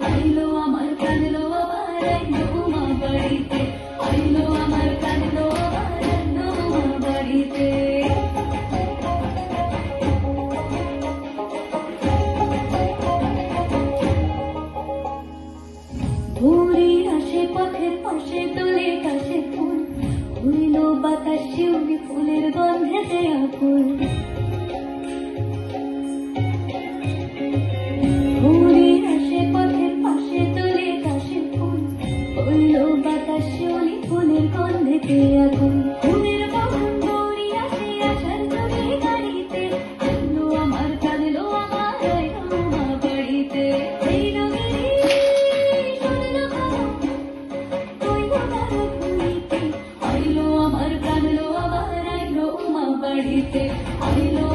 আইলো আমার কানলো আবার আইলো মা বাড়িতে, আইলো আমার কানলো আবার আইলো মা বাড়িতে। ভোরে আসে পথের পাশে তোলে কাশে ফুল, হইল বাতাস শিউলি ফুলের গন্ধেতে আকুল। ভোরে আসে পথের পাশে তোলে কাশে ফুল, হইল বাতাস শিউলি ফুলের গন্ধেতে আকুল। ফুলের বাগান দৌড়ি আসে আসার চলে গাড়িতে, আইলো আমার কানলো আমার আইলো মা বাড়িতে। আইলো আমার কানলো আবার আইলো মা বাড়িতে, আইলো